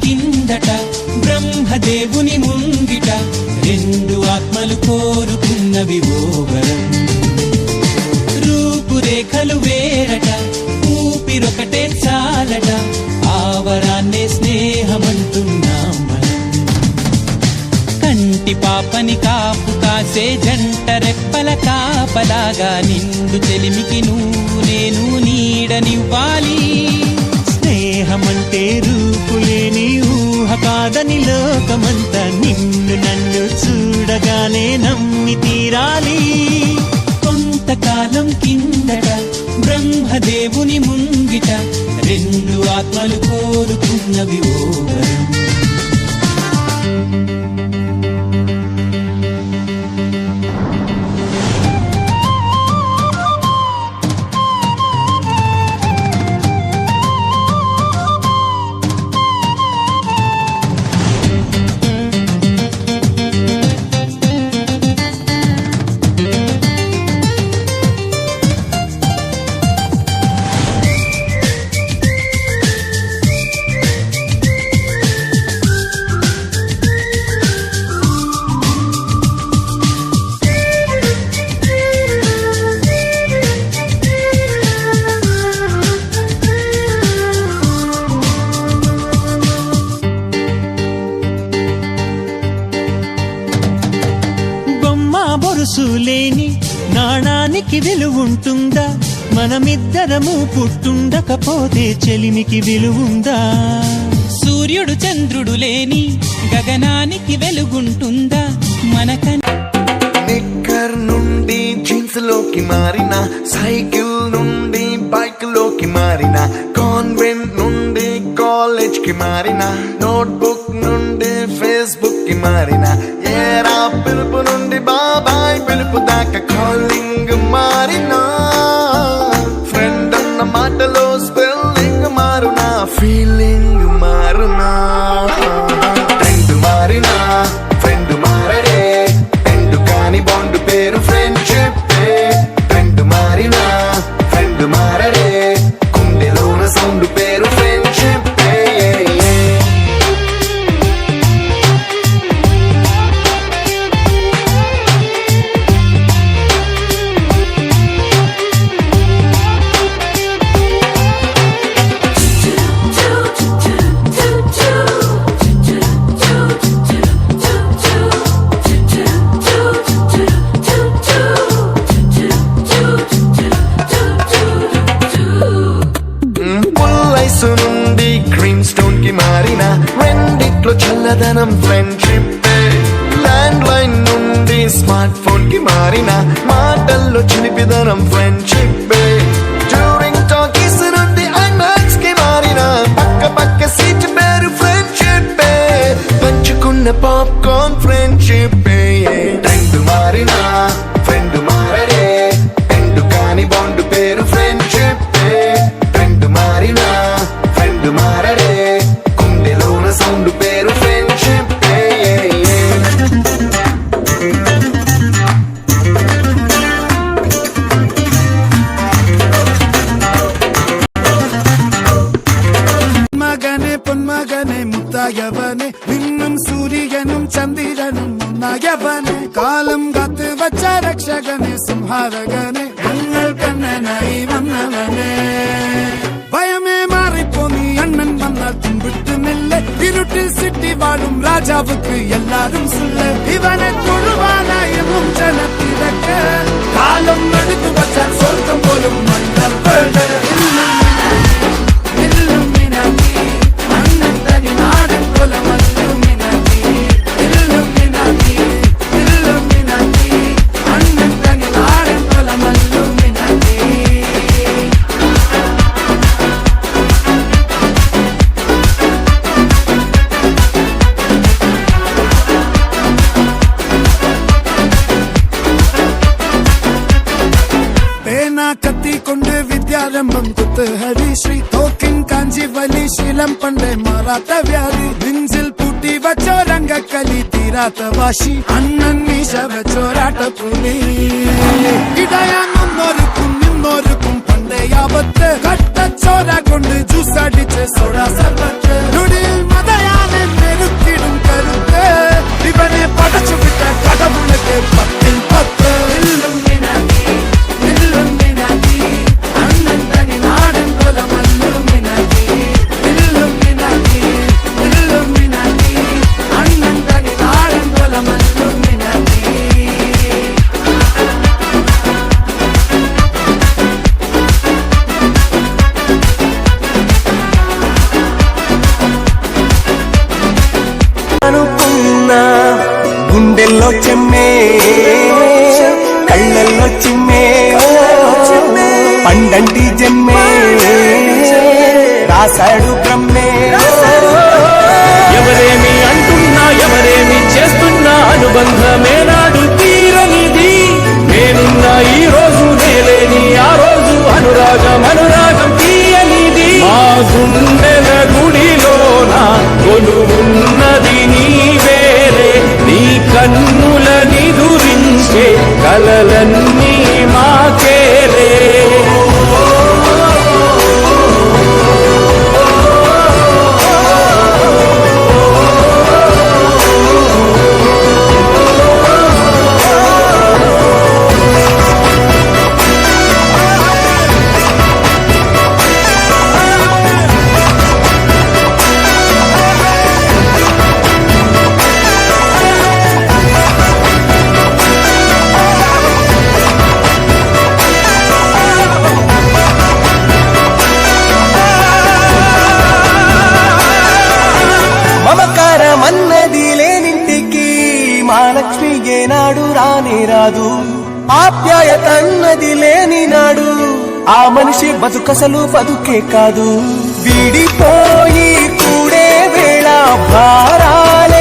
కిందట బ్రహ్మదేవుని ముంగిట రెండు ఆత్మలు కోరుకున్నవి ఓ వరం. రూపురేఖలు వేరట ఊపిరొకటే చాలట ఆ వరాన్నే స్నేహమంటున్నాం మనం. కంటి పాపని కాపు కాసే జంట రెప్పల కాపలాగా నిండు చెలిమికి నువ్వు నేను నీడనివ్వాలి. స్నేహమంటే రూపులేని ఊహ కాదని లోకమంతా నిన్ను నన్ను చూడగానే నమ్మి తీరాలి. కొంతకాలం కిందట బ్రహ్మదేవుని ముంగిట రెండు ఆత్మలు కోరుకున్నవి ఓ వరం. బొరుసులేని నాణానికి విలువుంటుందా? మనమిద్దరము పుట్టుండకపోతే చెలిమికి విలువుందా? సూర్యుడు చంద్రుడు లేని గగనానికి వెలుగుంటుందా? నిక్కర్ నుండి జీన్స్ లోకి మారిన, సైకిల్ నుండి బైక్ లోకి మారిన, కాన్వెంట్ నుండి కాలేజ్ కి మారిన, నోట్బుక్ నుండి ఫేస్బుక్ కి మారిన, ఏరా పిలుపు నుండి బాబాయ్ పిలుపు దాకా కాలింగ్ మారినా, ఫ్రెండ్ అన్న మాటలో స్పెల్లింగ్ మారునా, ఫీలింగ్ మారునా, ట్రెండ్ మారినా ఫ్రెండ్ మారడే, ట్రెండ్ కాని బాండ్ పేరు ఫ్రెండ్షిప్. ట్రెండ్ మారినా ఫ్రెండ్ మారడే, కుండెలోన సౌండ్ పేరు ఫ్రెండ్షిప్. నుండి గ్రీన్ స్టోన్ కి మారిన, రెండిట్లో చల్లదనం ఫ్రెండ్షిప్. ల్యాండ్ లైన్ నుండి స్మార్ట్ ఫోన్ కి మారిన, మాటల్లో చిలిపిదనం ఫ్రెండ్షిప్. డ్యూరింగ్ టాకీస్ నుండి ఐమాక్స్ కి మారిన, పక్క పక్క సీట్ పేరు ఫ్రెండ్షిప్. పంచుకున్న పాప్కార్న్ ఫ్రెండ్షిప్. ట్రెండ్ మారిన ఫ్రెండ్ మారడే, ట్రెండ్ కాని బాండ్ పేరు ఫ్రెండ్షిప్. ట్రెండ్ మారిన ఫ్రెండ్ మారడే, కుండెలోన సౌండ్ పేరు ఫ్రెండ్షిప్. മകനെ പൊന്മകനെ മുത്തായവനെ, നിന്നും സൂര്യനും ചന്ദ്രനും ഒന്നായവനെ, കാലം കാത്ത് വച്ച രക്ഷകനെ സംഹാരകനെ, ഞങ്ങൾ കണ്ണനായി വന്നവനെ. ഭയമേ മാറിപ്പോ നീ അണ്ണൻ വന്നാൽ തുമ്പിട്ട് നെല്ല്, ഇരുട്ടിൽ സിറ്റി വാഴും രാജാവുക്ക് എല്ലാരും സുല്ല്. ഇവനെ തൊഴുവാനായും ജനത്തിരക്ക്, കാലം എടുത്തു വച്ചാൽ സ്വർഗം പോലും മണ്ണപ്പേട്. കത്തിക്കൊണ്ട് വിദ്യാരംഭം കുത്ത് ഹരിശ്രീ, തോക്കിൻ കാഞ്ചി വലി ശീലം പണ്ടേ മാറാത്ത വ്യാധി, നെഞ്ചിൽ പൂട്ടി വച്ചോരംഗക്കലി തീരാത്ത വാശി, അണ്ണൻ മീശ വെച്ചോരാട്ടപ്പുലി. ഇടയാങ്ങൊന്നൊരുക്കും നിന്നൊരുക്കും പണ്ടേ ആപത്ത്, കട്ടച്ചോര കൊണ്ട് ജ്യൂസ് അടിച്ച് സോഡ സർബത്ത്, നൊടിയിൽ മതയാ గుండెల్లో చెమ్మే కళ్ళల్లో చిమ్మే పండంటి జన్మే రాశాడు బ్రహ్మే. ఎవరేమి అంటున్నా ఎవరేమి చేస్తున్నా అనుబంధమే నాడు తీరనిది. నేనున్న ఈ రోజు నేలేని ఆ రోజు అనురాగం తీయనిది. మా గుండెల గుడిలోన కొలువున్నది నీవేలే. నీ కన్నుల నిదురించే కలలన్నీ మాకేలే. మమకారమన్నది లేనింటికి మహాలక్ష్మి ఏనాడు రానే రాదు. ఆప్యాయత అన్నది లేని నాడు ఆ మనిషి బతుకసలు బతుకే కాదు. విడిపోయి కూడే వేళ భారాల